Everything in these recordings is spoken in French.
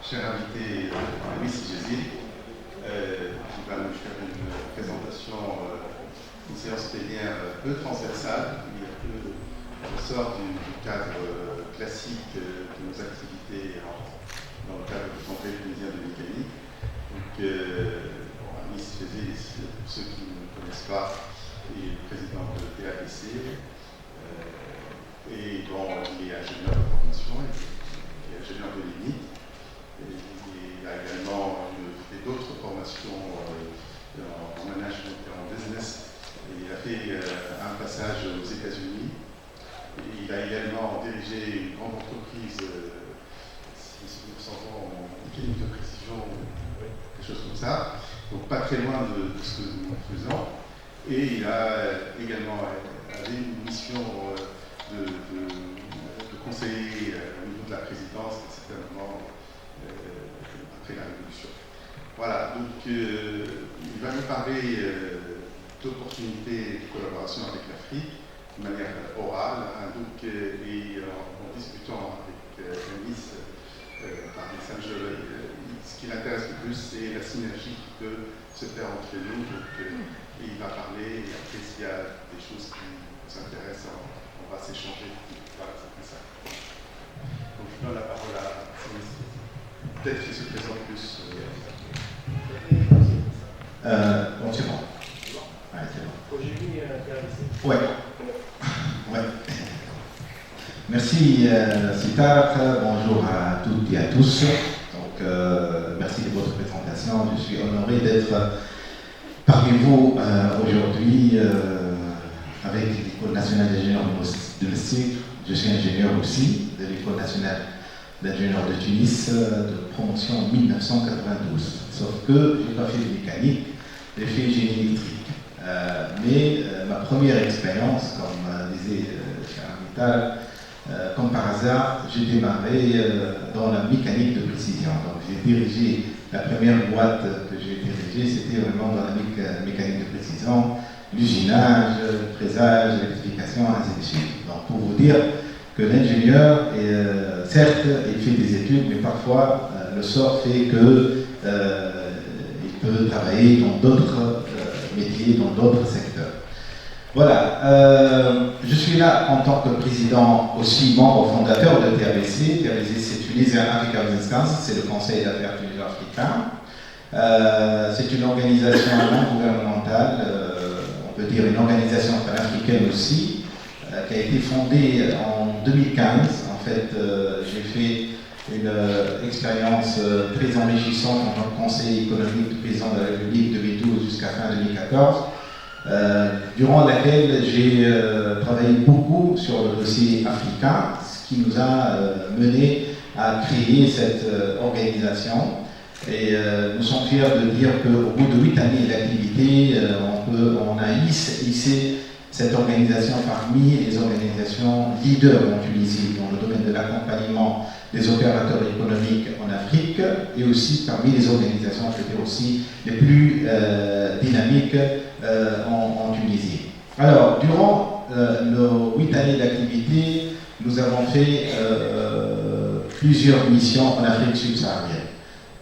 cher invité Miss Jézil, qui va nous faire une présentation, une séance plénière peu transversale, qui ressort du cadre classique de nos activités dans le cadre du Congrès tunisien de mécanique. Donc, Miss Jézil, pour ceux qui ne connaissent pas, est président de TAPC. Et bon, il est ingénieur de formation, il est ingénieur de l'INI. Il a également fait d'autres formations en management et en business. Et il a fait un passage aux États-Unis. Il a également dirigé une grande entreprise, si nous ressentons en mécanique de précision, quelque chose comme ça. Donc pas très loin de ce que nous faisons. Et il a également une mission de conseiller au niveau de la présidence, certainement après la Révolution. Voilà, donc il va nous parler d'opportunités de collaboration avec l'Afrique de manière orale, hein, donc, et en discutant avec Miss Paris Saint-Gelais, ce qui l'intéresse le plus, c'est la synergie qui peut se faire entre nous. Donc, il va parler, et après, s'il y a des choses qui nous intéressent, on va s'échanger. Voilà, c'est comme ça. Donc, je donne la parole à Miss. Peut-être qu'il se présente plus. Bon, c'est bon. Ouais, c'est bon. Ouais. Ouais. Merci, Sitar. Bonjour à toutes et à tous. Donc, merci de votre présentation. Je suis honoré d'être parmi vous aujourd'hui avec l'École nationale d'ingénieurs de l'Est. Je suis ingénieur aussi de l'École nationale d'ingénieurs de Tunis de promotion en 1992. Sauf que je n'ai pas fait de mécanique, j'ai fait génie électrique. Mais ma première expérience, comme disait cher Amital, comme par hasard, j'ai démarré dans la mécanique de précision. Donc j'ai dirigé, la première boîte que j'ai dirigée, c'était vraiment dans la mécanique de précision, l'usinage, le fraisage, l'électrification, ainsi de suite. Donc pour vous dire que l'ingénieur, certes, il fait des études, mais parfois le sort fait que il peut travailler dans d'autres métiers, dans d'autres secteurs. Voilà, je suis là en tant que président, aussi membre fondateur de TABC. TABC, c'est Tunisian Africa Business Council, c'est le Conseil d'affaires tunisien-africain. C'est une organisation non gouvernementale, on peut dire une organisation panafricaine aussi, qui a été fondée en 2015. En fait, j'ai fait une expérience très enrichissante en tant que conseiller économique du président de la République 2012 jusqu'à fin 2014, durant laquelle j'ai travaillé beaucoup sur le dossier africain, ce qui nous a mené à créer cette organisation. Et nous sommes fiers de dire qu'au bout de 8 années d'activité, on a hissé cette organisation parmi les organisations leaders en Tunisie dans le domaine de l'accompagnement des opérateurs économiques en Afrique et aussi parmi les organisations qui étaient aussi les plus dynamiques en Tunisie. Alors, durant nos 8 années d'activité, nous avons fait plusieurs missions en Afrique subsaharienne.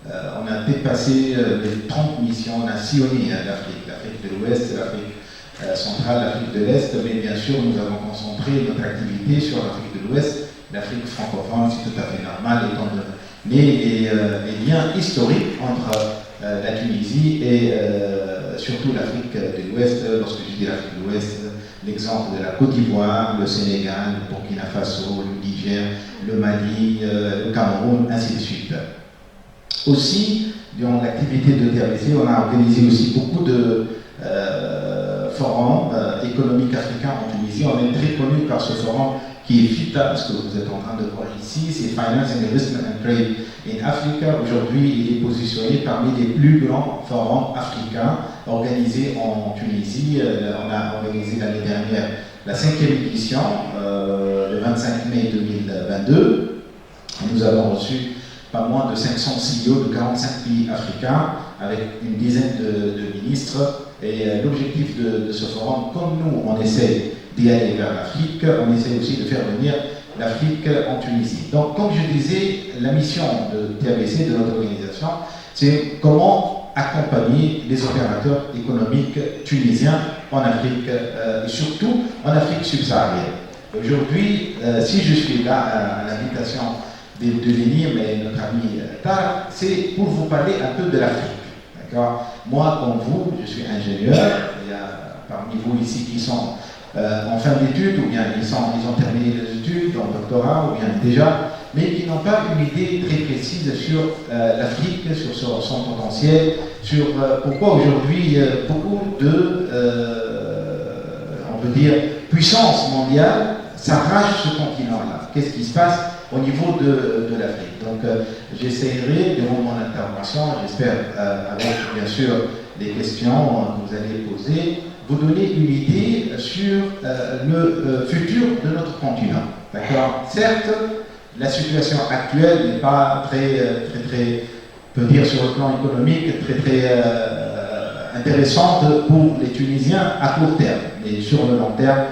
On a dépassé les 30 missions, on a sillonné l'Afrique de l'Ouest, l'Afrique centrale, l'Afrique de l'Est, mais bien sûr nous avons concentré notre activité sur l'Afrique de l'Ouest, l'Afrique francophone, c'est tout à fait normal, étant donné les liens historiques entre la Tunisie et surtout l'Afrique de l'Ouest. Lorsque je dis l'Afrique de l'Ouest, l'exemple de la Côte d'Ivoire, le Sénégal, le Burkina Faso, le Niger, le Mali, le Cameroun, ainsi de suite. Aussi, durant l'activité de TABC, on a organisé aussi beaucoup de forums économiques africains en Tunisie. On est très connu par ce forum qui est FITA, ce que vous êtes en train de voir ici, c'est Finance and Investment and Trade in Africa. Aujourd'hui, il est positionné parmi les plus grands forums africains organisés en Tunisie. On a organisé l'année dernière la 5e édition, le 25 mai 2022. Nous avons reçu pas moins de 500 CEO de 45 pays africains avec une dizaine de ministres. Et l'objectif de ce forum, comme nous, on essaie d'y aller vers l'Afrique, on essaie aussi de faire venir l'Afrique en Tunisie. Donc, comme je disais, la mission de TABC, de notre organisation, c'est comment accompagner les opérateurs économiques tunisiens en Afrique, et surtout en Afrique subsaharienne. Aujourd'hui, si je suis là à l'invitation de l'ENIM et notre ami Tar, c'est pour vous parler un peu de l'Afrique. D'accord ? Moi, comme vous, je suis ingénieur. Il y a parmi vous ici qui sont en fin d'études, ou bien ils ont terminé les études, en doctorat, ou bien déjà, mais qui n'ont pas une idée très précise sur l'Afrique, sur son potentiel, sur pourquoi aujourd'hui beaucoup de, on peut dire, puissance mondiale s'arrache ce continent-là. Qu'est-ce qui se passe au niveau de l'Afrique? Donc, j'essaierai, durant mon intervention, j'espère, avec bien sûr les questions que vous allez poser, vous donner une idée sur le futur de notre continent. D'accord? Certes, la situation actuelle n'est pas très, on peut dire sur le plan économique, très intéressante pour les Tunisiens à court terme. Mais sur le long terme,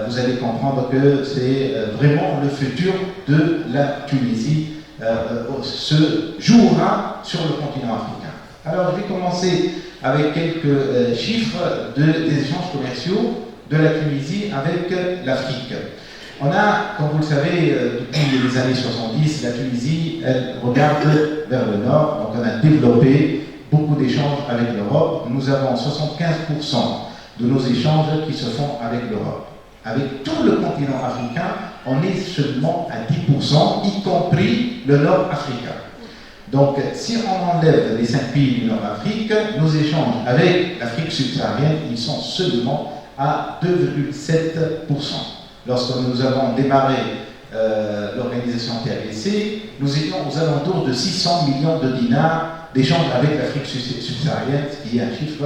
vous allez comprendre que c'est vraiment le futur de la Tunisie se jouera sur le continent africain. Alors, je vais commencer avec quelques chiffres des échanges commerciaux de la Tunisie avec l'Afrique. On a, comme vous le savez, depuis les années 70, la Tunisie, elle regarde vers le nord, donc on a développé beaucoup d'échanges avec l'Europe. Nous avons 75% de nos échanges qui se font avec l'Europe. Avec tout le continent africain, on est seulement à 10%, y compris le nord africain. Donc, si on enlève les 5 pays du Nord-Afrique, nos échanges avec l'Afrique subsaharienne, ils sont seulement à 2,7%. Lorsque nous avons démarré l'organisation TABC, nous étions aux alentours de 600 millions de dinars d'échanges avec l'Afrique subsaharienne, ce qui est un chiffre,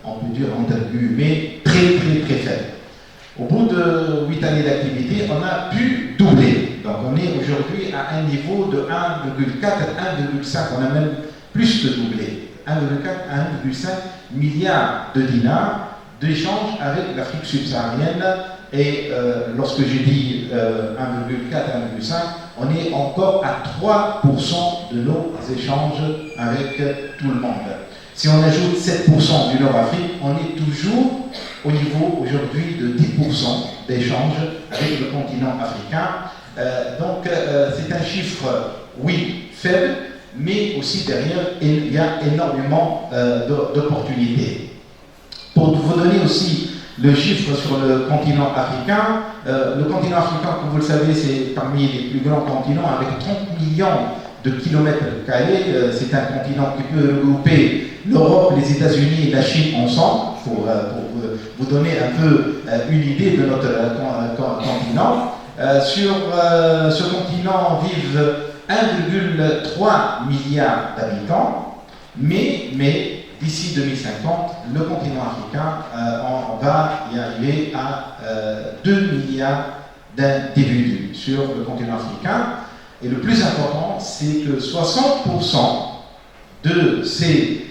on peut dire entre guillemets, très faible. Au bout de 8 années d'activité, on a pu doubler. Donc on est aujourd'hui à un niveau de 1,4 à 1,5, on a même plus que doublé. 1,4 à 1,5 milliard de dinars d'échanges avec l'Afrique subsaharienne. Et lorsque j'ai dit 1,4 à 1,5, on est encore à 3% de nos échanges avec tout le monde. Si on ajoute 7% du Nord-Afrique, on est toujours au niveau aujourd'hui de 10% d'échanges avec le continent africain. Donc c'est un chiffre, oui, faible, mais aussi derrière, il y a énormément d'opportunités. Pour vous donner aussi le chiffre sur le continent africain, le continent africain, comme vous le savez, c'est parmi les plus grands continents avec 30 millions de kilomètres carrés. C'est un continent qui peut regrouper l'Europe, les États-Unis et la Chine ensemble, pour vous donner un peu une idée de notre continent. Sur ce continent vivent 1,3 milliard d'habitants, mais d'ici 2050, le continent africain, on va y arriver à 2 milliards d'individus sur le continent africain. Et le plus important, c'est que 60% de ces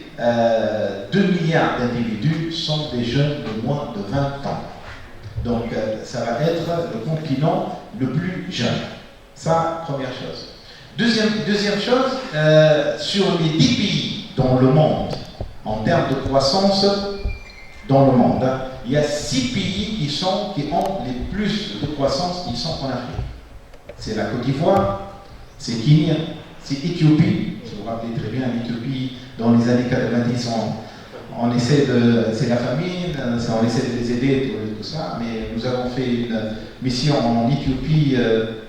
2 milliards d'individus sont des jeunes de moins de 20 ans. Donc, ça va être le continent le plus jeune. Ça, première chose. Deuxième chose, sur les 10 pays dans le monde, en termes de croissance dans le monde, il y a 6 pays qui ont les plus de croissance qui sont en Afrique. C'est la Côte d'Ivoire, c'est Kenya, c'est Éthiopie. Si vous vous rappelez très bien, l'Éthiopie, dans les années 90, c'est la famine, on essaie de les aider, tout ça, mais nous avons fait une mission en Éthiopie,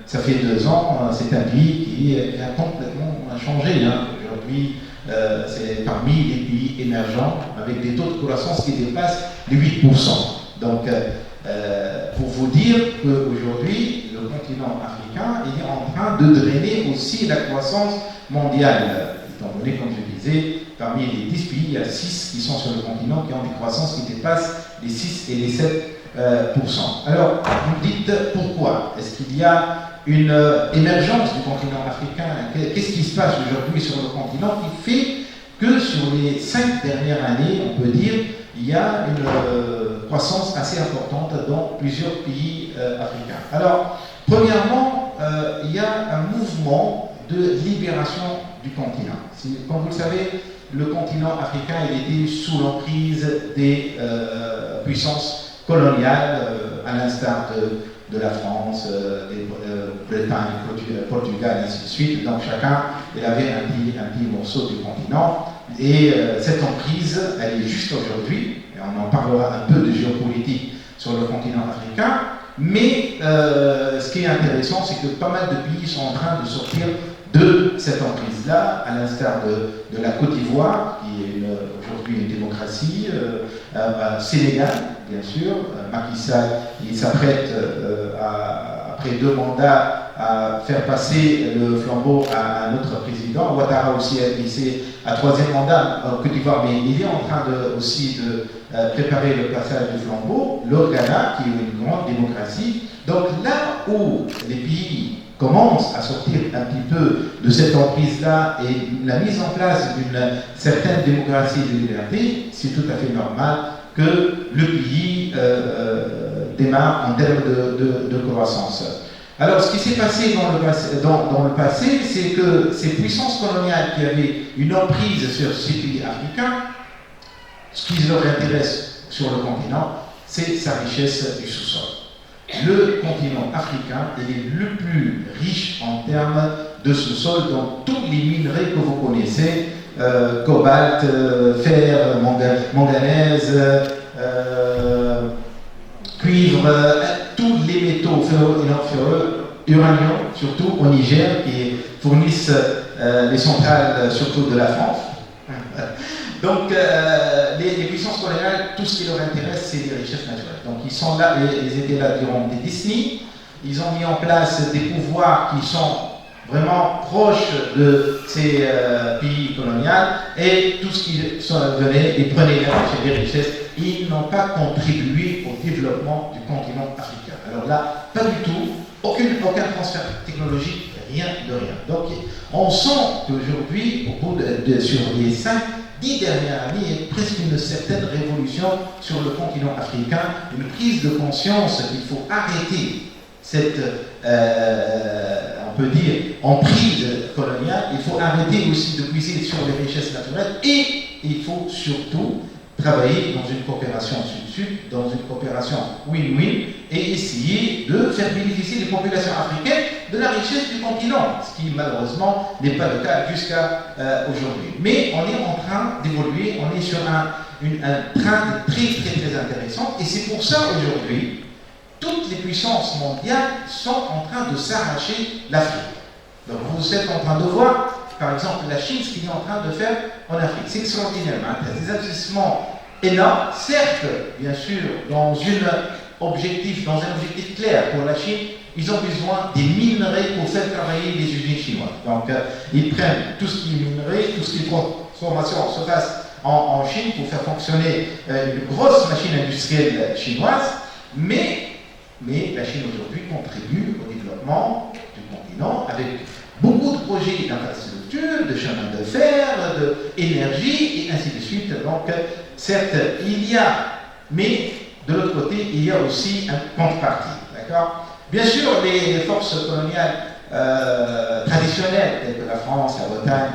ça fait 2 ans, c'est un pays qui a complètement changé. Aujourd'hui, c'est parmi les pays émergents, avec des taux de croissance qui dépassent les 8%. Donc, pour vous dire qu'aujourd'hui, le continent africain est en train de drainer aussi la croissance mondiale. Étant donné, comme je disais, parmi les 10 pays, il y a 6 qui sont sur le continent qui ont des croissances qui dépassent les 6 et les 7%. Alors, vous me dites pourquoi? Est-ce qu'il y a une émergence du continent africain? Qu'est-ce qui se passe aujourd'hui sur le continent qui fait que sur les 5 dernières années, on peut dire, il y a une croissance assez importante dans plusieurs pays africains. Alors, premièrement, il y a un mouvement de libération du continent. Comme vous le savez, le continent africain il était sous l'emprise des puissances coloniales, à l'instar de la France, des Bretagne, Portugal, ainsi de suite. Donc chacun il avait un petit morceau du continent. Et cette emprise, elle est juste aujourd'hui, et on en parlera un peu de géopolitique sur le continent africain, mais ce qui est intéressant, c'est que pas mal de pays sont en train de sortir de cette emprise-là, à l'instar de la Côte d'Ivoire, qui est aujourd'hui une démocratie, Sénégal, bien sûr, Macky Sall, il s'apprête, après 2 mandats, à faire passer le flambeau à un autre président. Ouattara aussi a glissé à 3e mandat en Côte d'Ivoire, mais il est en train aussi de préparer le passage du flambeau. Le Ghana, qui est une grande démocratie. Donc là où les pays commencent à sortir un petit peu de cette emprise-là et la mise en place d'une certaine démocratie et de liberté, c'est tout à fait normal que le pays démarre en termes de croissance. Alors, ce qui s'est passé dans le passé, c'est que ces puissances coloniales qui avaient une emprise sur ces pays africains, ce qui leur intéresse sur le continent, c'est sa richesse du sous-sol. Le continent africain est le plus riche en termes de sous-sol dans tous les minerais que vous connaissez, cobalt, fer, manganèse, cuivre, tous les métaux ferreux et non ferreux, uranium, surtout au Niger, qui fournissent les centrales, surtout de la France. Donc, les puissances coloniales, tout ce qui leur intéresse, c'est les richesses naturelles. Donc, ils sont là, ils étaient là durant des décennies. Ils ont mis en place des pouvoirs qui sont vraiment proches de ces pays coloniaux, et tout ce qui venait, ils prenaient les richesses. Ils n'ont pas contribué au développement du continent africain. Alors là, pas du tout, aucun transfert technologique, rien de rien. Donc, on sent qu'aujourd'hui, sur les 5-10 dernières années, il y a presque une certaine révolution sur le continent africain, une prise de conscience qu'il faut arrêter cette, on peut dire, emprise coloniale. Il faut arrêter aussi de puiser sur les richesses naturelles, et il faut surtout travailler dans une coopération sud-sud, dans une coopération win-win, et essayer de faire bénéficier les populations africaines de la richesse du continent, ce qui malheureusement n'est pas le cas jusqu'à aujourd'hui. Mais on est en train d'évoluer, on est sur un train très intéressant, et c'est pour ça aujourd'hui, toutes les puissances mondiales sont en train de s'arracher l'Afrique. Donc vous êtes en train de voir, par exemple, la Chine, ce qu'il est en train de faire en Afrique. C'est extraordinaire. Des investissements énormes, certes, bien sûr, dans un objectif clair pour la Chine. Ils ont besoin des minerais pour faire travailler les usines chinoises. Donc, ils prennent tout ce qui est minerai, tout ce qui est transformation se passe en Chine pour faire fonctionner une grosse machine industrielle chinoise. Mais la Chine aujourd'hui contribue au développement du continent avec beaucoup de projets d'infrastructures, de chemins de fer, d'énergie, et ainsi de suite. Donc, certes, il y a, mais de l'autre côté, il y a aussi un contrepartie. D'accord ? Bien sûr, les forces coloniales traditionnelles, telles que la France, la Bretagne,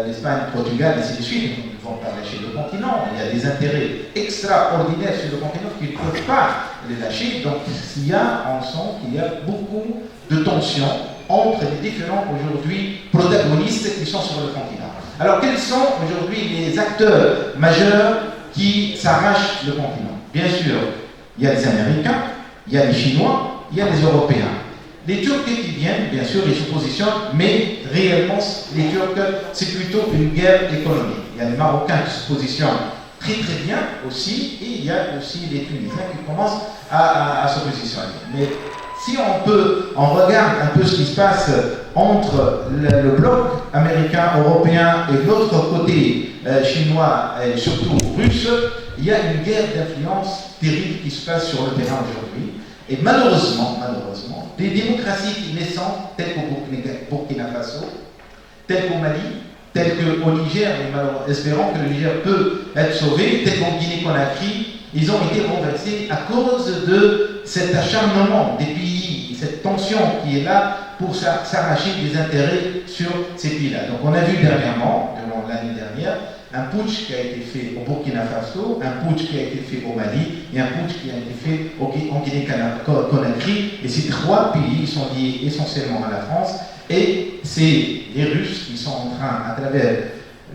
l'Espagne, le Portugal, et ainsi de suite, ne vont pas lâcher le continent. Il y a des intérêts extraordinaires sur le continent qu'ils ne peuvent pas les lâcher. Donc, on sent qu'il y a beaucoup de tensions entre les différents aujourd'hui protagonistes qui sont sur le continent. Alors, quels sont aujourd'hui les acteurs majeurs qui s'arrachent le continent? Bien sûr, il y a les Américains, il y a les Chinois, il y a les Européens. Les Turcs qui viennent, bien sûr, ils se positionnent, mais réellement, les Turcs, c'est plutôt une guerre économique. Il y a les Marocains qui se positionnent très bien aussi, et il y a aussi les Tunisiens qui commencent à se positionner. Mais si on regarde un peu ce qui se passe entre le bloc américain, européen et de l'autre côté chinois et surtout russe, il y a une guerre d'influence terrible qui se passe sur le terrain aujourd'hui. Et malheureusement, des démocraties naissantes telles qu'au Burkina Faso, telles qu'au Mali, tel qu'au Niger, et espérons que le Niger peut être sauvé, tel qu'en Guinée-Conakry, ils ont été renversés à cause de cet acharnement des pays, cette tension qui est là pour s'arracher des intérêts sur ces pays-là. Donc on a vu dernièrement, durant l'année dernière, un putsch qui a été fait au Burkina Faso, un putsch qui a été fait au Mali et un putsch qui a été fait en Guinée-Conakry. Et ces trois pays sont liés essentiellement à la France. Et c'est les Russes qui sont en train, à travers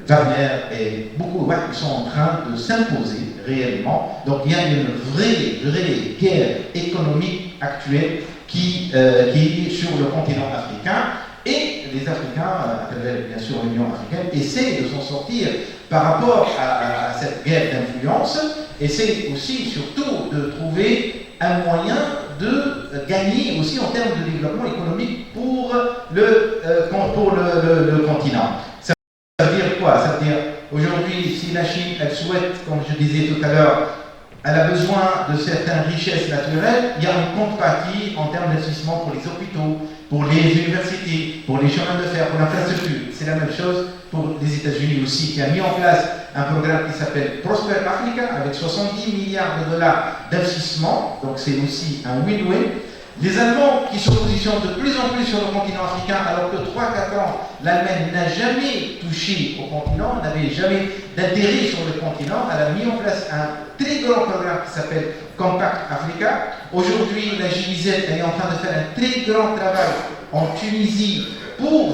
Wagner et beaucoup, ils sont en train de s'imposer réellement. Donc il y a une vraie guerre économique actuelle qui est sur le continent africain. Et les Africains, à travers bien sûr l'Union africaine, essaient de s'en sortir par rapport à cette guerre d'influence, essaient aussi surtout de trouver un moyen de gagner aussi en termes de développement économique pour le continent. Ça veut dire quoi? Ça veut dire aujourd'hui, si la Chine, elle souhaite, comme je disais tout à l'heure, elle a besoin de certaines richesses naturelles, il y a une contrepartie en termes d'investissement pour les hôpitaux, pour les universités, pour les chemins de fer, pour l'infrastructure. C'est la même chose pour les États-Unis aussi, qui a mis en place un programme qui s'appelle Prosper Africa, avec 70 milliards de dollars d'investissement, donc c'est aussi un win-win. Les Allemands qui se positionnent de plus en plus sur le continent africain, alors que 3-4 ans, l'Allemagne n'a jamais touché au continent, n'avait jamais d'intérêt sur le continent. Elle a mis en place un très grand programme qui s'appelle Compact Africa. Aujourd'hui, la GIZ est en train de faire un très grand travail en Tunisie pour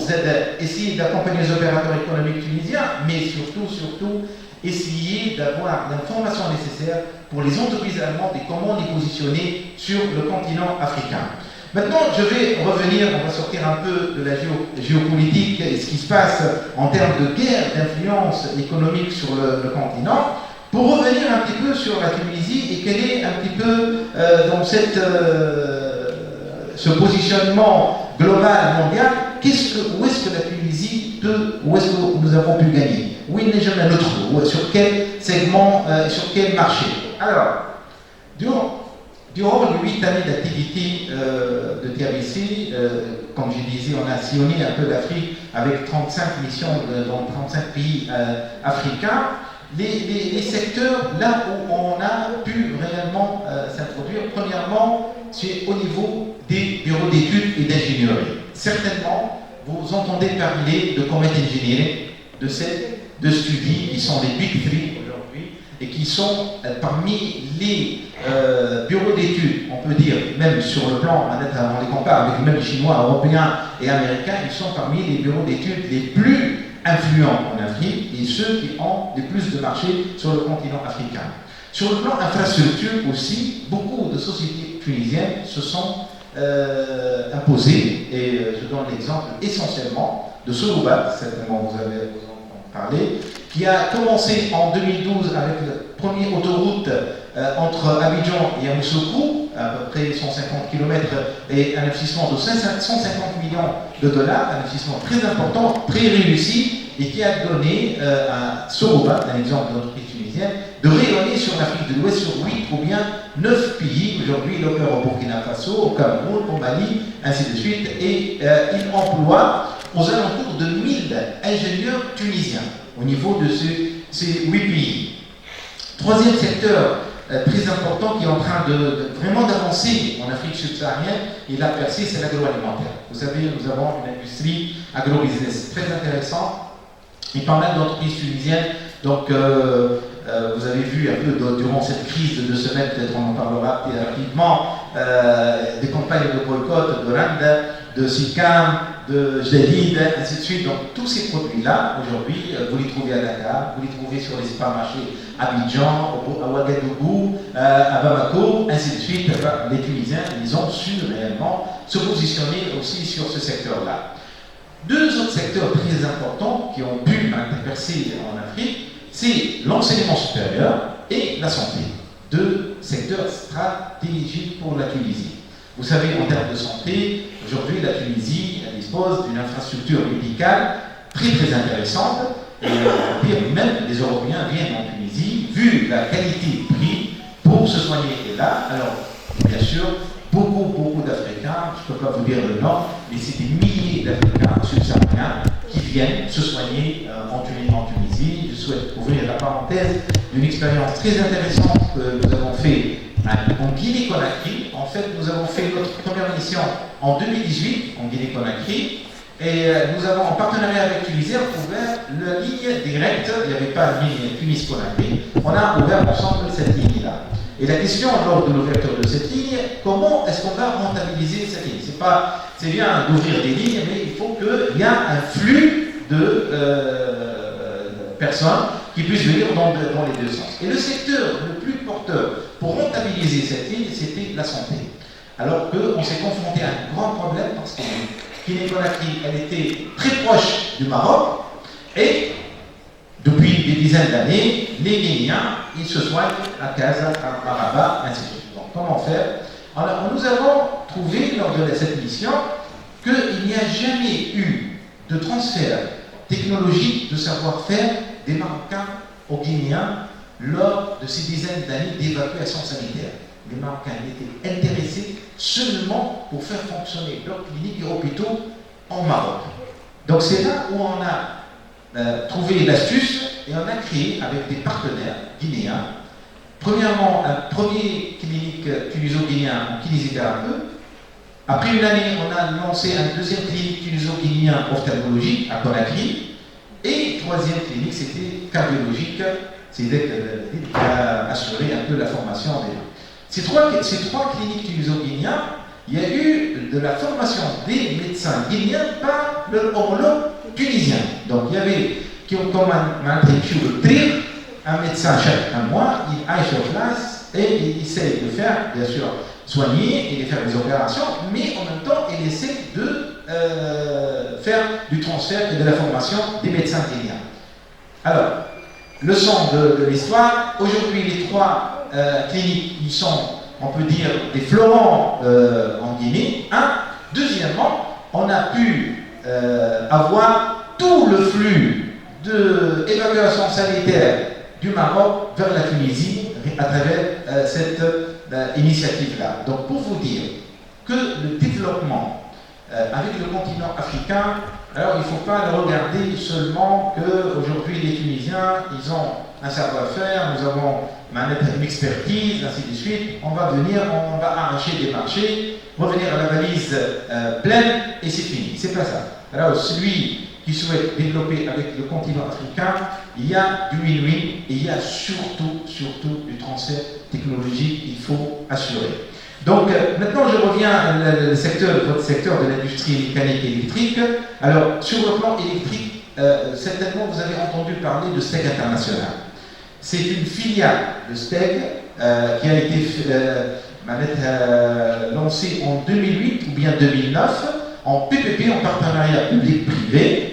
essayer d'accompagner les opérateurs économiques tunisiens, mais surtout, essayer d'avoir l'information nécessaire pour les entreprises allemandes et comment les positionner sur le continent africain. Maintenant, je vais revenir, on va sortir un peu de la géopolitique et ce qui se passe en termes de guerre d'influence économique sur le continent, pour revenir un petit peu sur la Tunisie et quel est un petit peu dans ce positionnement global, mondial, où est-ce que la Tunisie peut, où est-ce que nous avons pu gagner? Où il n'est jamais notre trou? Sur quel segment, sur quel marché? Alors, durant les 8 années d'activité de TABC, comme je disais, on a sillonné un peu l'Afrique avec 35 missions dans 35 pays africains. Les secteurs là où on a pu réellement s'introduire, premièrement, c'est au niveau des bureaux d'études et d'ingénierie. Certainement, vous entendez parler de Comet Engineering, de studies qui sont les Big Three aujourd'hui et qui sont parmi les bureaux d'études, on peut dire, même sur le plan, on les compare avec même les Chinois, Européens et Américains, ils sont parmi les bureaux d'études les plus influents en Afrique et ceux qui ont le plus de marché sur le continent africain. Sur le plan infrastructure aussi, beaucoup de sociétés tunisiennes se sont imposées, et je donne l'exemple essentiellement de Sorobat, certainement vous avez parlé, qui a commencé en 2012 avec la première autoroute entre Abidjan et Yamoussoukro, à peu près 150 km, et un investissement de 150 millions de dollars, un investissement très important, très réussi, et qui a donné à Sorobat, un exemple d'entreprise tunisienne, de rayonner sur l'Afrique de l'Ouest, sur 8 ou bien 9 pays. Aujourd'hui, il opère au Burkina Faso, au Cameroun, au Mali, ainsi de suite, et il emploie aux alentours de 1000 ingénieurs tunisiens au niveau de ces 8 pays. Troisième secteur très important qui est en train de vraiment d'avancer en Afrique subsaharienne, et l'a percé, c'est l'agroalimentaire. Vous savez, nous avons une industrie agro-business très intéressante et pas mal d'entreprises tunisiennes. Donc, vous avez vu un peu durant cette crise de 2 semaines, peut-être on en parlera rapidement, des campagnes de boycott de Randa, de Sikam, de Jadid, ainsi de suite. Donc tous ces produits-là, aujourd'hui, vous les trouvez à Dakar, vous les trouvez sur les supermarchés à Abidjan, à Ouagadougou, à Bamako, ainsi de suite. Les Tunisiens, ils ont su réellement se positionner aussi sur ce secteur-là. 2 autres secteurs très importants qui ont pu percer en Afrique, c'est l'enseignement supérieur et la santé. 2 secteurs stratégiques pour la Tunisie. Vous savez, en termes de santé, aujourd'hui, la Tunisie dispose d'une infrastructure médicale très intéressante. Et même les Européens viennent en Tunisie, vu la qualité-prix, pour se soigner. Et là, alors, bien sûr, beaucoup d'Africains, je ne peux pas vous dire le nom, mais c'est des milliers d'Africains subsahariens qui viennent se soigner en Tunisie. Je souhaite ouvrir la parenthèse d'une expérience très intéressante que nous avons fait en Guinée-Conakry. En fait, nous avons fait notre première mission en 2018 en Guinée-Conakry. Et nous avons, en partenariat avec Tunisair, ouvert la ligne directe. Il n'y avait pas de ligne Tunis-Conakry. On a ouvert ensemble cette ligne-là. Et la question, lors de l'ouverture de cette ligne, comment est-ce qu'on va rentabiliser cette ligne? C'est bien d'ouvrir des lignes, mais il faut qu'il y ait un flux de personnes qui puissent venir dans les deux sens. Et le secteur le plus porteur pour rentabiliser cette ligne, c'était la santé. Alors qu'on s'est confronté à un grand problème parce que Guinée-Conakry, elle était très proche du Maroc et depuis des dizaines d'années, les Guinéens, ils se soignent à Casa, à Rabat, ainsi de suite. Donc, comment faire? Alors, nous avons trouvé, lors de cette mission, qu'il n'y a jamais eu de transfert technologique de savoir-faire des Marocains aux Guinéens lors de ces dizaines d'années d'évacuation sanitaire. Les Marocains étaient intéressés seulement pour faire fonctionner leurs cliniques et hôpitaux en Maroc. Donc, c'est là où on a trouvé l'astuce et on a créé avec des partenaires guinéens, premièrement un premier clinique tuniso-guinéen en kinésithérapie. Après une année, on a lancé un deuxième clinique tuniso-guinéen ophtalmologique à Conakry. Et troisième clinique, c'était cardiologique, c'est-à-dire qui a assuré un peu la formation des gens. Ces trois cliniques tuniso-guinéens, il y a eu de la formation des médecins guinéens par leur homologue tunisien. Donc il y avait qui ont comme un médecin chaque mois, il aille sur place et il essaie de faire, bien sûr, soigner et de faire des opérations, mais en même temps, il essaie de faire du transfert et de la formation des médecins guinéens. Alors, leçon de l'histoire, aujourd'hui les trois cliniques, ils sont, on peut dire, des fleurons en Guinée. Deuxièmement, on a pu avoir tout le flux d'évacuation sanitaire du Maroc vers la Tunisie à travers cette initiative-là. Donc pour vous dire que le développement avec le continent africain, alors il ne faut pas le regarder seulement qu'aujourd'hui les Tunisiens, ils ont un savoir-faire, nous avons une expertise, ainsi de suite, on va venir, on va arracher des marchés, revenir à la valise pleine et c'est fini. C'est pas ça. Alors celui qui souhaite développer avec le continent africain, il y a du win-win et il y a surtout du transfert technologique qu'il faut assurer. Donc maintenant je reviens à votre secteur de l'industrie mécanique et électrique. Alors sur le plan électrique, certainement vous avez entendu parler de STEG International. C'est une filiale de STEG qui a été lancée en 2008 ou bien 2009 en PPP, en partenariat public-privé.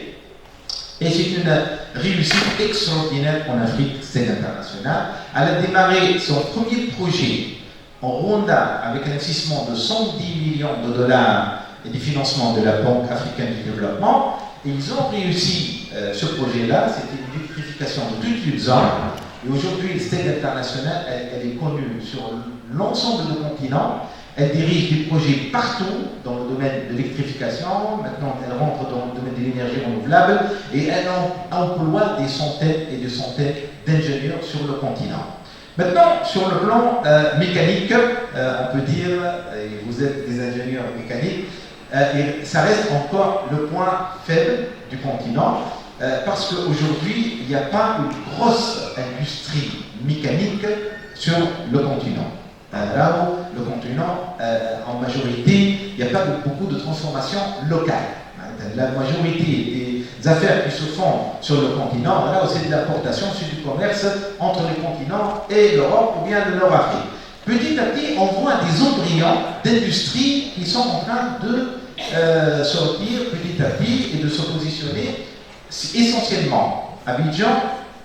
Et c'est une réussite extraordinaire en Afrique, STEG International. Elle a démarré son premier projet en Rwanda avec un investissement de 110 millions de dollars et des financements de la Banque africaine du développement. Et ils ont réussi ce projet-là, c'était une électrification de toute une zone. Et aujourd'hui, STEG International, elle est connue sur l'ensemble du continent. Elle dirige des projets partout dans le domaine de l'électrification. Maintenant, elle rentre dans le domaine de l'énergie renouvelable et elle emploie des centaines et des centaines d'ingénieurs sur le continent. Maintenant, sur le plan mécanique, on peut dire, et vous êtes des ingénieurs mécaniques, et ça reste encore le point faible du continent, parce qu'aujourd'hui, il n'y a pas une grosse industrie mécanique sur le continent. Là où le continent, en majorité, il n'y a pas beaucoup de transformation locale. La majorité des affaires qui se font sur le continent, là où c'est de l'importation, c'est du commerce entre les continents et l'Europe ou bien de Nord-Afrique. Petit à petit, on voit des embryons d'industries qui sont en train de sortir petit à petit et de se positionner essentiellement Abidjan,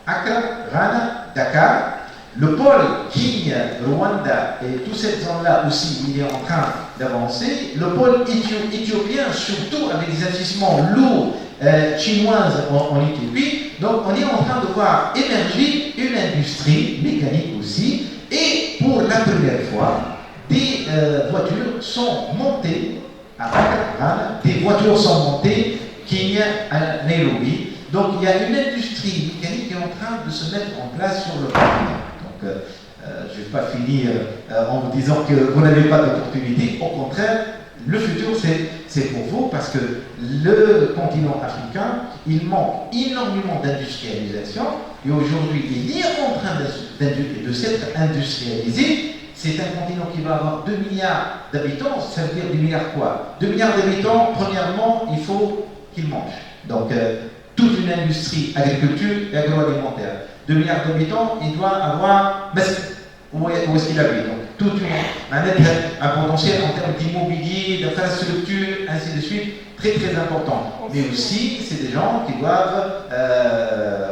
Accra, Rana, Dakar. Le pôle Kenya, Rwanda et toute cette zone-là aussi, il est en train d'avancer. Le pôle éthiopien, surtout avec des investissements lourds chinoises en Éthiopie. Donc on est en train de voir émerger une industrie mécanique aussi. Et pour la première fois, des voitures sont montées à Accra. Des voitures sont montées Kenya, à Nairobi. Donc il y a une industrie mécanique qui est en train de se mettre en place sur le continent. Donc je ne vais pas finir en vous disant que vous n'avez pas d'opportunité. Au contraire, le futur c'est pour vous parce que le continent africain, il manque énormément d'industrialisation et aujourd'hui il est en train de s'être industrialisé. C'est un continent qui va avoir 2 milliards d'habitants, ça veut dire 2 milliards quoi? 2 milliards d'habitants, premièrement, il faut qu'ils mangent. Donc, toute une industrie agriculture et agroalimentaire. 2 milliards d'habitants, il doit avoir... Où est-ce qu'il habite? Donc, toute un potentiel en termes d'immobilier, d'infrastructure, ainsi de suite, très très important. Mais aussi, c'est des gens qui doivent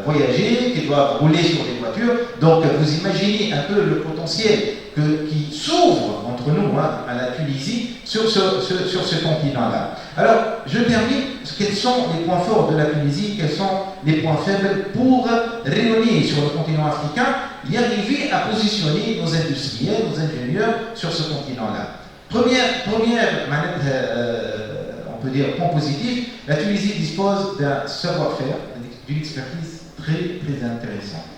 voyager, qui doivent rouler sur des voitures. Donc, vous imaginez un peu le potentiel qui s'ouvre entre nous, à la Tunisie, sur ce continent-là. Alors, je termine. Quels sont les points forts de la Tunisie? Quels sont les points faibles pour rayonner sur le continent africain et arriver à positionner nos industriels, nos ingénieurs sur ce continent-là? Première on peut dire point positif, la Tunisie dispose d'un savoir-faire, d'une expertise très très intéressante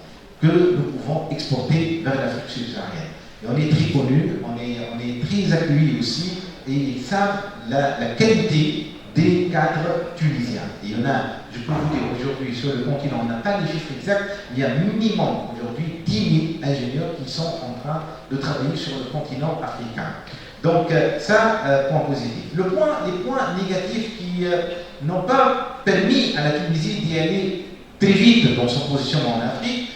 que nous pouvons exporter vers l'Afrique subsaharienne. Et on est très connus, on est très accueillis aussi, et ils savent la qualité des cadres tunisiens. Et il y en a, je peux vous dire aujourd'hui, sur le continent, on n'a pas les chiffres exacts, il y a minimum aujourd'hui 10 000 ingénieurs qui sont en train de travailler sur le continent africain. Donc ça, point positif. Les points négatifs qui n'ont pas permis à la Tunisie d'y aller très vite dans son positionnement en Afrique,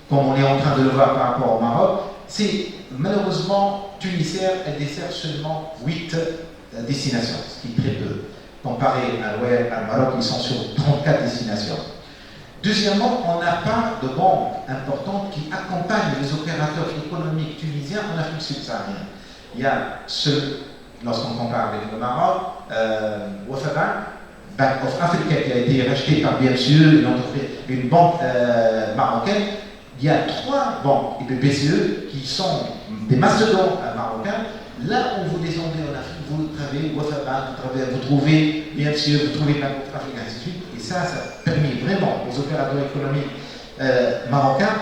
comme on est en train de le voir par rapport au Maroc, c'est malheureusement, Tunisair, elle dessert seulement 8 destinations, ce qui est très peu. Comparé à Maroc, ils sont sur 34 destinations. Deuxièmement, on n'a pas de banque importante qui accompagne les opérateurs économiques tunisiens en Afrique subsaharienne. Il y a lorsqu'on compare avec le Maroc, Wafa Bank of Africa, qui a été racheté par BMCE, une banque marocaine. Il y a 3 banques et BCE qui sont des mastodontes marocains. Là où vous descendez en Afrique, vous travaillez Wafa Bank, vous trouvez BMCE, vous trouvez Bank of Africa, ainsi de suite. Et ça permet vraiment aux opérateurs économiques marocains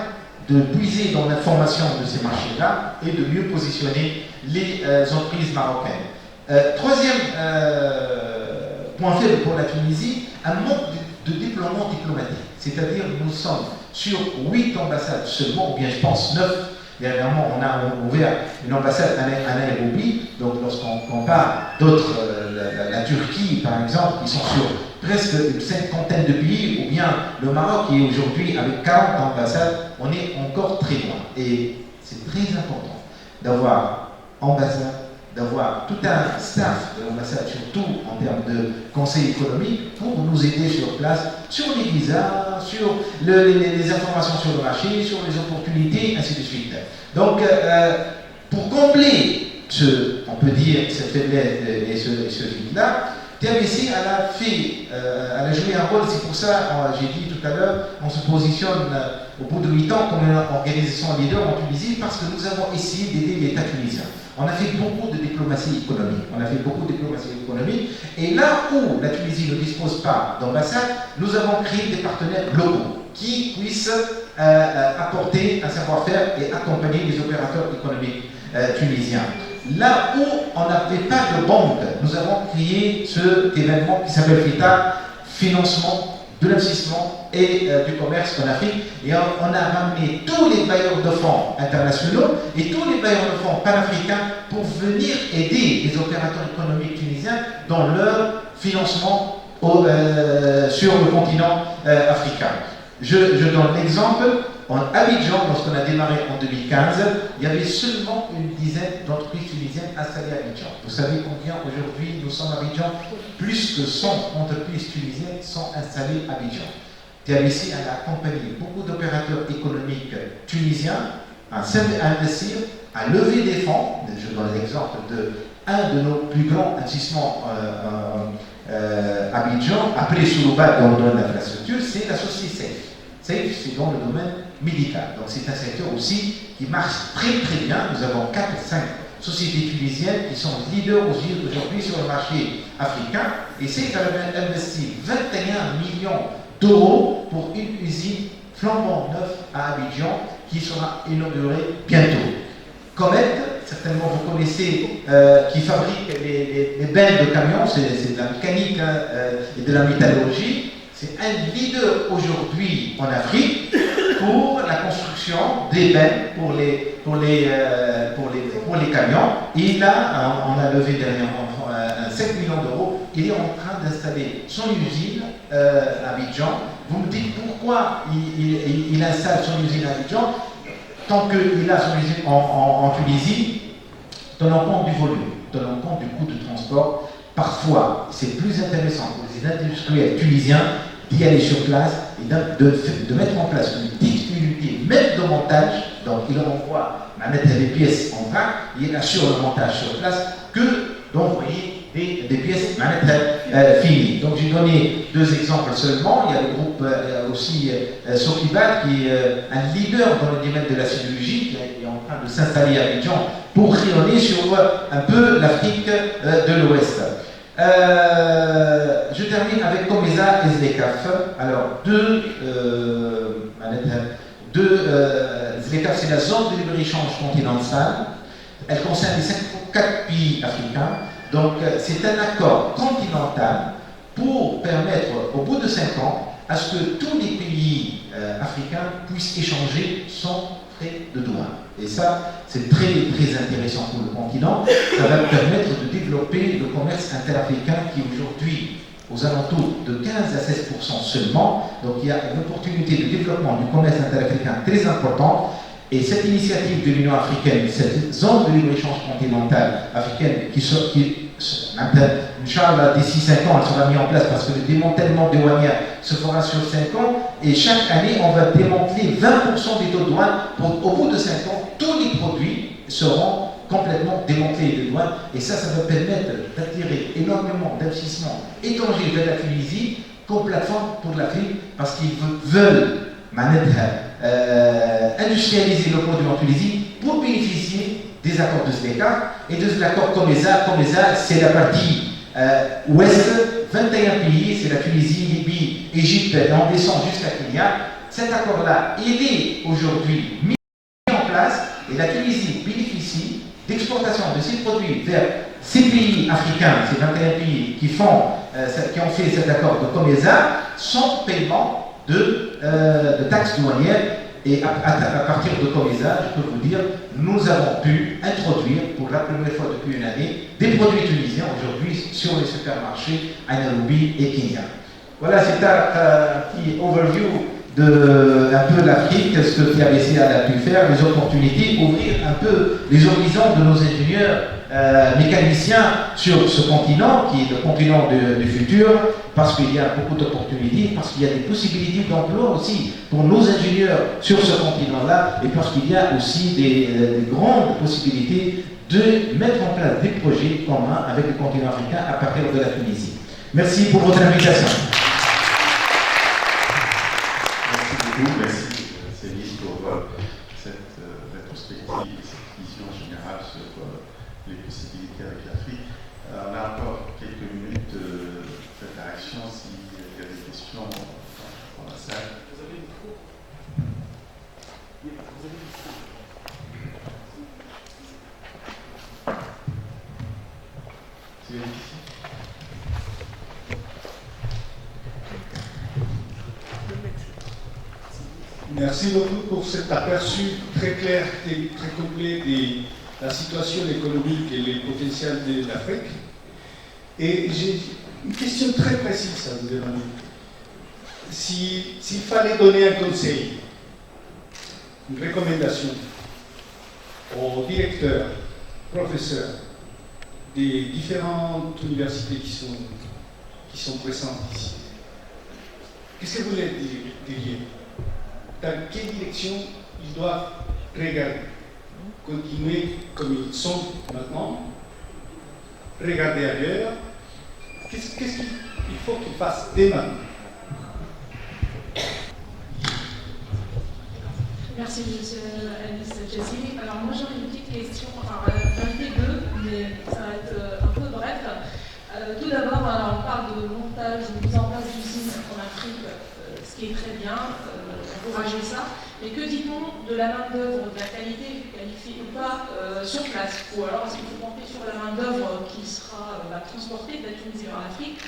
de puiser dans l'information de ces marchés-là et de mieux positionner les entreprises marocaines. Troisième point faible pour la Tunisie, un manque de déploiement diplomatique. C'est-à-dire nous sommes sur 8 ambassades seulement, ou bien je pense 9. Dernièrement, on a ouvert une ambassade à Nairobi. Donc lorsqu'on compare d'autres, la Turquie par exemple, qui sont sur presque une 50aine de pays, ou bien le Maroc qui est aujourd'hui avec 40 ambassades, on est encore très loin. Et c'est très important d'avoir ambassade, d'avoir tout un staff de l'ambassade, surtout en termes de conseil économique, pour nous aider sur place, sur les visas, sur les informations sur le marché, sur les opportunités, ainsi de suite. Donc, pour combler on peut dire, cette faiblesse et ce vide-là, TABC, elle a joué un rôle, c'est pour ça, j'ai dit tout à l'heure, on se positionne au bout de 8 ans comme une organisation leader en Tunisie parce que nous avons essayé d'aider l'État tunisien. On a fait beaucoup de diplomatie économique. Et là où la Tunisie ne dispose pas d'ambassade, nous avons créé des partenaires locaux qui puissent apporter un savoir-faire et accompagner les opérateurs économiques tunisiens. Là où on n'avait pas de banque, nous avons créé cet événement qui s'appelle FITA, financement de l'investissement et du commerce en Afrique. Et on a ramené tous les bailleurs de fonds internationaux et tous les bailleurs de fonds panafricains pour venir aider les opérateurs économiques tunisiens dans leur financement sur le continent africain. Je donne l'exemple. En Abidjan, lorsqu'on a démarré en 2015, il y avait seulement une dizaine d'entreprises tunisiennes installées à Abidjan. Vous savez combien aujourd'hui nous sommes à Abidjan? Plus que 100 entreprises tunisiennes sont installées à Abidjan. TABC a accompagné beaucoup d'opérateurs économiques tunisiens à investir, à lever des fonds. Je donne l'exemple d'un de nos plus grands investissements à Abidjan, appelé Souloubat dans le domaine de l'infrastructure, c'est la société SAFE. SAFE, c'est dans le domaine médical. Donc c'est un secteur aussi qui marche très très bien. Nous avons 4-5 sociétés tunisiennes qui sont leaders aujourd'hui sur le marché africain. Et c'est qu'elle a investi 21 millions d'euros pour une usine flambant neuve à Abidjan qui sera inaugurée bientôt. Comet, certainement vous connaissez, qui fabrique les bennes de camions, c'est de la mécanique et de la métallurgie. C'est un leader aujourd'hui en Afrique pour la construction des bennes pour les camions. Et là, on a levé dernièrement 5 millions d'euros. Il est en train d'installer son usine à Abidjan. Vous me dites pourquoi il installe son usine à Abidjan tant qu'il a son usine en Tunisie, tenant compte du volume, tenant compte du coût de transport. Parfois, c'est plus intéressant pour les industriels tunisiens d'y aller sur place et de mettre en place une petite unité, même de montage. Donc, il envoie les pièces en vrac, il assure le montage sur place, que d'envoyer des pièces finies. Donc, j'ai donné 2 exemples seulement. Il y a le groupe aussi Sokibat, qui est un leader dans le domaine de la sidérurgie, qui est en train de s'installer à Abidjan pour rayonner sur un peu l'Afrique de l'Ouest. Je termine avec Comesa et Zlekaf. Alors, Zlekaf, c'est la zone de libre-échange continentale. Elle concerne les 54 pays africains. Donc, c'est un accord continental pour permettre, au bout de 5 ans, à ce que tous les pays africains puissent échanger sans frais de douane. Et ça, c'est très, très intéressant pour le continent. Ça va permettre de développer le commerce interafricain qui aujourd'hui, aux alentours de 15 à 16% seulement. Donc, il y a une opportunité de développement du commerce interafricain très importante. Et cette initiative de l'Union africaine, cette zone de libre-échange continentale africaine Inch'Allah, d'ici 5 ans, elle sera mise en place parce que le démantèlement douanier se fera sur 5 ans et chaque année, on va démanteler 20% des taux de douane. Au bout de 5 ans, tous les produits seront complètement démantelés de douane et ça va permettre d'attirer énormément d'investissements étrangers vers la Tunisie comme plateforme pour l'Afrique parce qu'ils veulent industrialiser le produit en Tunisie pour bénéficier des accords de Zlekaf et de l'accord Comesa. Comesa, c'est la partie ouest, 21 pays, c'est la Tunisie, Libye, Égypte, et on descend jusqu'à Kenya. Cet accord-là, il est aujourd'hui mis en place et la Tunisie bénéficie d'exportation de ces produits vers ces pays africains, ces 21 pays qui ont fait cet accord de Comesa sans paiement de taxes douanières. Et à partir de Comesa, je peux vous dire, nous avons pu introduire pour la première fois depuis une année des produits tunisiens aujourd'hui sur les supermarchés à Nairobi et Kenya. Voilà, c'est un petit overview de un peu l'Afrique, ce que TABC a pu faire, les opportunités, ouvrir un peu les horizons de nos ingénieurs mécaniciens sur ce continent, qui est le continent du futur, parce qu'il y a beaucoup d'opportunités, parce qu'il y a des possibilités d'emploi aussi pour nos ingénieurs sur ce continent-là, et parce qu'il y a aussi des grandes possibilités de mettre en place des projets communs avec le continent africain à partir de la Tunisie. Merci pour votre invitation. Merci Céline pour cette rétrospective, cette vision générale sur les possibilités avec l'Afrique. On a encore quelques minutes d'interaction s'il y a des questions dans la salle. Vous avez une micro ? Vous avez une micro ? C'est bien ici ? Merci beaucoup pour cet aperçu très clair et très complet de la situation économique et les potentiels de l'Afrique. Et j'ai une question très précise à vous demander. S'il fallait donner un conseil, une recommandation aux directeurs, professeurs des différentes universités qui sont présentes ici, qu'est-ce que vous leur diriez? Dans quelle direction ils doivent regarder? Continuer comme ils sont maintenant? Regarder ailleurs? Qu'est-ce qu'il faut qu'ils fassent dès maintenant? Merci, monsieur Alice Jazzy. Alors, moi, j'aurais une petite question. Enfin, j'en ai deux, mais ça va être un peu bref. Tout d'abord, on parle de montage ou mise en place d'usines en Afrique, ce qui est très bien, encourager ça. Mais que dit-on de la main-d'œuvre, de la qualité qualifiée ou pas sur place? Ou alors, est-ce qu'il faut compter sur la main-d'œuvre qui sera transportée de la Tunisie vers l'Afrique?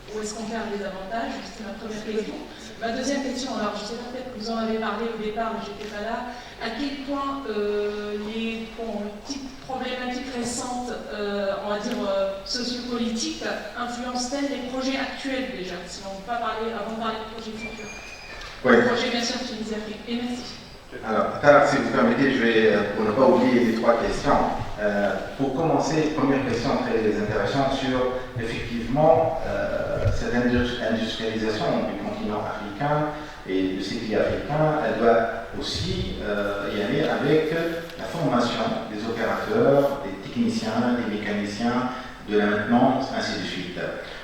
Ou est-ce qu'on garde les avantages? C'était ma première question. Ma deuxième question, alors je sais pas, peut-être que vous en avez parlé au départ, mais je n'étais pas là. À quel point les petites problématiques récentes, on va dire sociopolitiques, influencent-elles les projets actuels déjà? Si on ne veut pas parler, avant de parler de projets futurs. Oui. Le projet bien sûr Tunisie Afrique. Et merci. Alors, si vous permettez, je vais, pour ne pas oublier les trois questions, pour commencer, première question très intéressante sur, effectivement, cette industrialisation du continent africain et de ces pays africains, elle doit aussi y aller avec la formation des opérateurs, des techniciens, des mécaniciens, de la maintenance, ainsi de suite.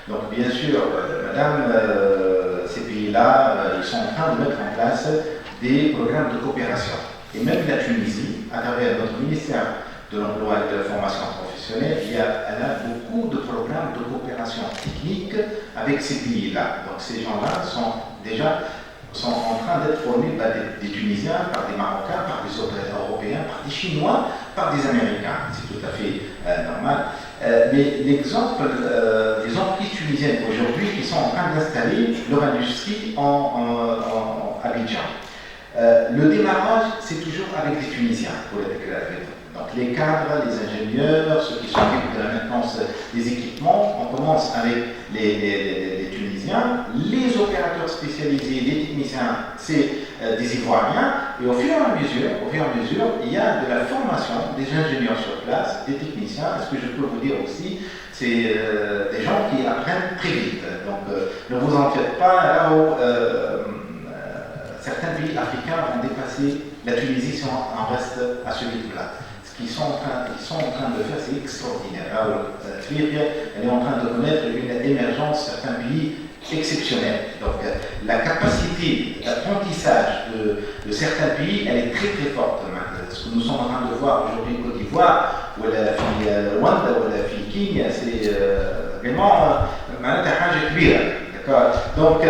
Donc, bien sûr, madame, ces pays-là, ils sont en train de mettre en place des programmes de coopération. Et même la Tunisie, à travers notre ministère de l'Emploi et de la Formation professionnelle, elle a beaucoup de programmes de coopération technique avec ces pays-là. Donc ces gens-là sont en train d'être formés par des Tunisiens, par des Marocains, par des Européens, par des Chinois, par des Américains. C'est tout à fait normal. Mais l'exemple, les entreprises tunisiennes aujourd'hui qui sont en train d'installer leur industrie en Abidjan. Le démarrage, c'est toujours avec les Tunisiens, pour être clair. Donc les cadres, les ingénieurs, ceux qui s'occupent de la maintenance des équipements, on commence avec les Tunisiens, les opérateurs spécialisés, les techniciens, c'est des Ivoiriens, et au fur et à mesure, il y a de la formation des ingénieurs sur place, des techniciens. Ce que je peux vous dire aussi, c'est des gens qui apprennent très vite. Donc ne vous en faites pas, là où certains pays africains vont dépasser la Tunisie si on reste à ce rythme-là. Ce qu'ils sont en train de faire, c'est extraordinaire. Libye, elle est en train de connaître une émergence de certains pays exceptionnels. Donc la capacité d'apprentissage de certains pays, elle est très très forte. Ce que nous sommes en train de voir aujourd'hui en Côte d'Ivoire, ou la fille Rwanda, ou la fille Kenya, c'est vraiment d'accord. Donc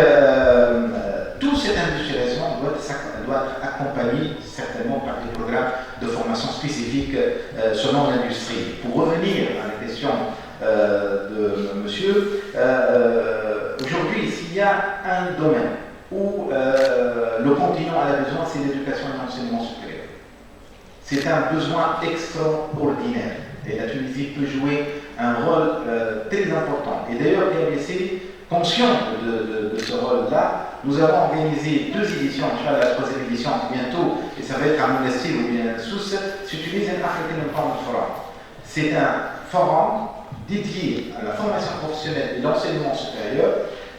toute cette industrialisation doit être accompagnée certainement par des programmes de formation spécifiques selon l'industrie. Pour revenir à la question de monsieur, aujourd'hui, s'il y a un domaine où le continent a besoin, c'est l'éducation et l'enseignement supérieur. C'est un besoin extraordinaire et la Tunisie peut jouer un rôle très important. Et d'ailleurs, PABC, conscient de ce rôle-là, nous avons organisé 2 éditions, la 3e édition bientôt, et ça va être à Monastir ou bien à Sousse, c'est Tunisian African Empowerment Forum. C'est un forum dédié à la formation professionnelle et l'enseignement supérieur,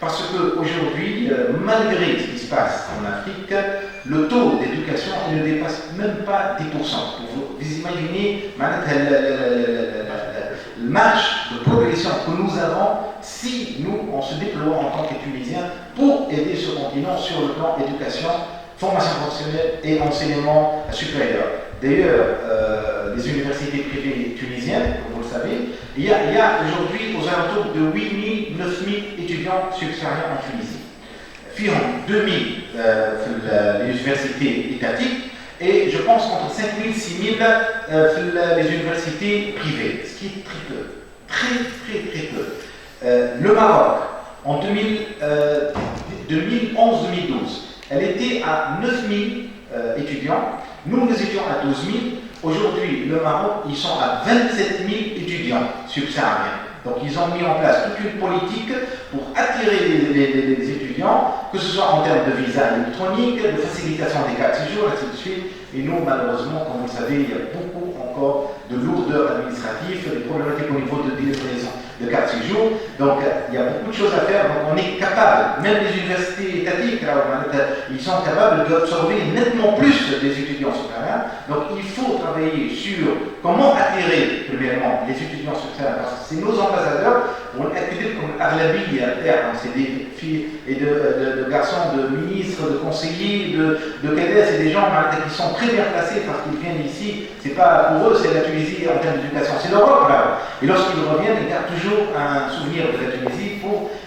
parce qu'aujourd'hui, malgré ce qui se passe en Afrique, le taux d'éducation ne dépasse même pas 10%. Vous imaginez le marge de progression que nous avons si nous, on se déploie en tant que Tunisiens pour aider ce continent sur le plan éducation, formation professionnelle et enseignement supérieur. D'ailleurs, les universités privées tunisiennes, comme vous le savez, il y a aujourd'hui aux alentours de 8 000, 9 000 étudiants subsahariens en Tunisie. Puis 2 000 les universités étatiques et je pense entre 5 000 et 6 000 les universités privées, ce qui est très peu, très peu. Le Maroc, en 2011-2012, elle était à 9 000 étudiants. Nous étions à 12 000. Aujourd'hui, le Maroc, ils sont à 27 000 étudiants subsahariens. Donc, ils ont mis en place toute une politique pour attirer les étudiants, que ce soit en termes de visa électronique, de facilitation des cartes de séjour, ainsi de suite. Et nous, malheureusement, comme vous le savez, il y a beaucoup encore de lourdeurs administratives, des problématiques au niveau de livraison de cartes de séjour. Donc, il y a beaucoup de choses à faire. Donc, on est capable, même les universités étatiques, ils sont capables d'absorber nettement plus des étudiants supérieurs. Donc, il faut travailler sur comment attirer, premièrement, les étudiants supérieurs, parce que c'est nos ambassadeurs. ونأكد لكم الأغلبية بتاعهم c'est des filles et de garçons, de ministres, de conseillers, de cadets, c'est des gens qui sont très bien placés parce qu'ils viennent ici. C'est pas pour eux, c'est la Tunisie en termes d'éducation, c'est l'Europe là. Et lorsqu'ils reviennent, ils gardent toujours un souvenir de la Tunisie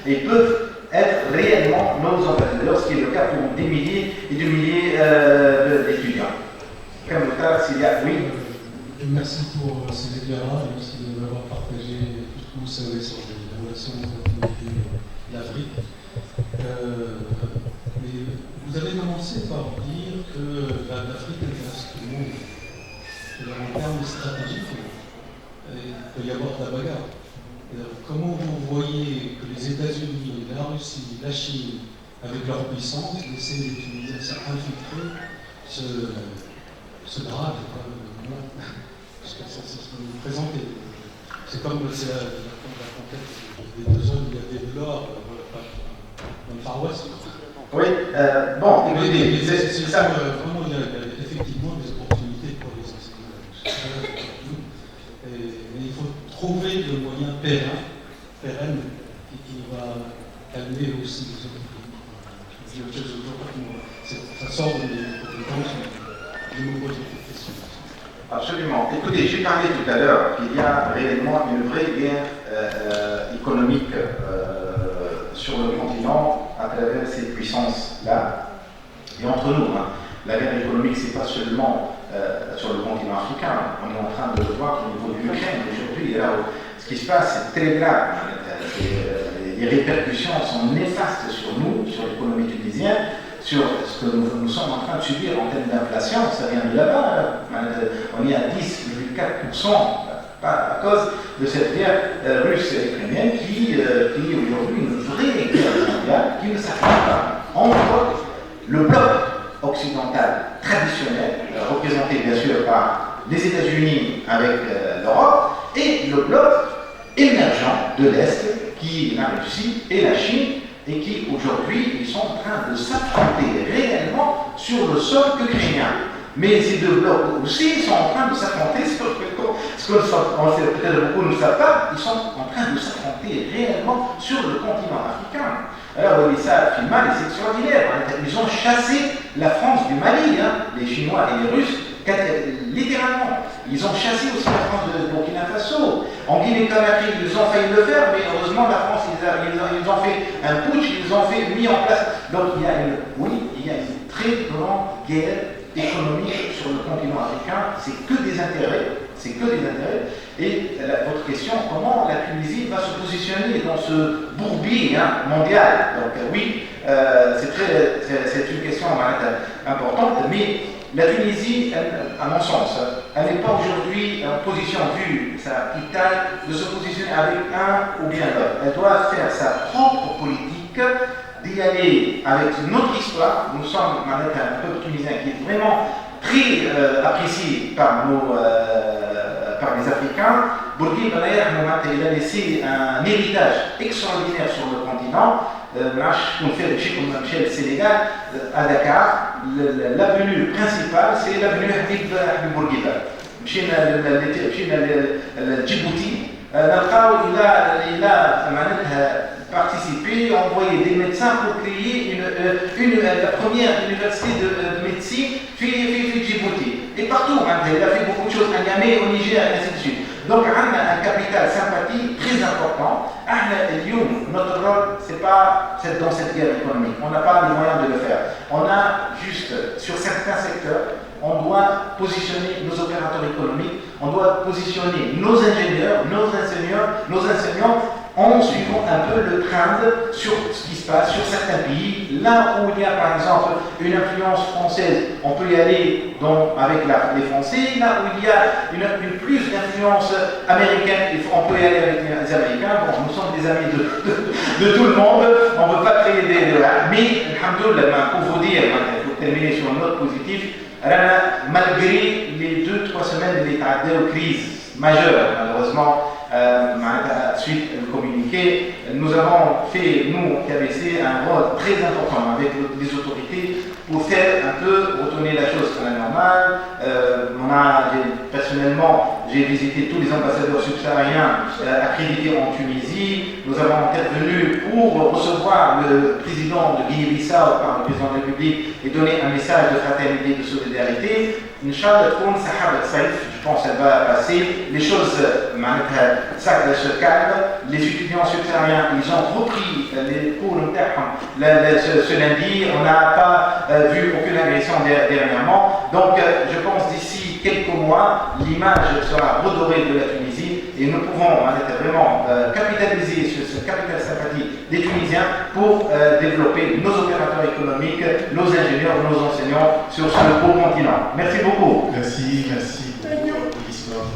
et peuvent être réellement nos ambassadeurs, ce qui est le cas pour des milliers et des milliers d'étudiants. Comme le cas, s'il y a, oui. Merci pour ces éclairages, merci de m'avoir partagé tout ce que vous savez sur la relation entre l'Afrique. Mais vous avez commencé par dire que l'Afrique intéresse tout le monde. En termes stratégiques, il peut y avoir de la bagarre. Comment vous voyez que les États-Unis, la Russie, la Chine, avec leur puissance, essaient d'utiliser ça, infiltrer ce drame, parce que c'est ce que vous présentez. C'est comme c'est la conquête des deux hommes, il y a des blancs dans le Far West. Oui, bon, écoutez, c'est ça. Vraiment, il y a effectivement des opportunités pour les enseignants. Mais il faut trouver le moyen pérenne qui va calmer aussi les autres pays. Ça sort des compétences, je me pose des questions. Absolument. Écoutez, j'ai parlé tout à l'heure qu'il y a réellement une vraie guerre économique sur le continent à travers ces puissances-là. Et entre nous, la guerre économique, c'est pas seulement sur le continent africain. On est en train de le voir au niveau de l'Ukraine aujourd'hui. Ce qui se passe, c'est très grave. Les répercussions sont néfastes sur nous, sur l'économie tunisienne, sur ce que nous sommes en train de subir en termes d'inflation. Ça vient de là-bas. On est à 10,4% à cause de cette guerre russe et ukrainienne qui est aujourd'hui une vraie guerre mondiale qui ne s'applique pas entre le bloc occidental traditionnel, représenté bien sûr par les États-Unis avec l'Europe, et le bloc émergent de l'Est, qui est la Russie et la Chine, et qui aujourd'hui ils sont en train de s'affronter réellement sur le sol ukrainien. Mais ces deux blocs aussi sont en train de s'affronter sur ce que peut-être beaucoup ne savent pas, ils sont en train de s'affronter réellement sur le continent africain. Alors oui, ça fait mal et c'est extraordinaire. Ils ont chassé la France du Mali, les Chinois et les Russes, littéralement. Ils ont chassé aussi la France de Burkina Faso. En Guinée-Conakry, ils ont failli le faire, mais heureusement la France, ils ont fait un putsch, ils ont mis en place. Donc il y a une très grande guerre économique sur le continent africain. C'est que des intérêts. Et votre question, comment la Tunisie va se positionner dans ce bourbier mondial? Donc oui, c'est une question importante, mais la Tunisie, à mon sens, elle n'est pas aujourd'hui en position, vu sa petite taille, de se positionner avec un ou bien l'autre. Elle doit faire sa propre politique, d'y aller avec notre histoire. Nous sommes un peuple tunisien qui est vraiment très apprécié par les Africains. Burkina Faso, il a laissé un héritage extraordinaire sur le continent. Comme Sénégal, à Dakar, l'avenue principale, c'est l'avenue Habib Bourguiba. Djibouti, il a participé, envoyé des médecins pour créer la première université de médecine Djibouti. Et partout, il a fait beaucoup de choses, à Niamey, au Niger, et ainsi de suite. Donc, on a un capital sympathie très important. Notre rôle, c'est pas dans cette guerre économique. On n'a pas les moyens de le faire. On a juste, sur certains secteurs, on doit positionner nos opérateurs économiques, on doit positionner nos ingénieurs, nos enseignants, en suivant un peu le trend sur ce qui se passe sur certains pays. Là où il y a par exemple une influence française, on peut y aller avec les Français. Là où il y a une plus d'influence américaine, on peut y aller avec les Américains. Bon, nous sommes des amis de tout le monde, on ne veut pas créer des... Mais, alhamdoulilah, pour vous dire, pour terminer sur une note positive, malgré les 2-3 semaines de crise majeure, malheureusement, suite au communiqué, nous avons fait, nous, KBC, un rôle très important avec les autorités pour faire un peu retourner la chose à la normale. Personnellement, j'ai visité tous les ambassadeurs subsahariens accrédités en Tunisie. Nous avons intervenu pour recevoir le président de Guinée-Bissau par le président de la République et donner un message de fraternité et de solidarité. Inch'Allah, je pense qu'elle va passer. Les choses se calment. Les étudiants subsahariens, ils ont repris les cours ce lundi. On n'a pas vu aucune agression dernièrement. Donc, je pense d'ici quelques mois, l'image sera redorée de la Tunisie et nous pouvons vraiment capitaliser sur ce capital sympathie des Tunisiens pour développer nos opérateurs économiques, nos ingénieurs, nos enseignants sur ce beau continent. Merci beaucoup. Merci, merci beaucoup. Applaudissements.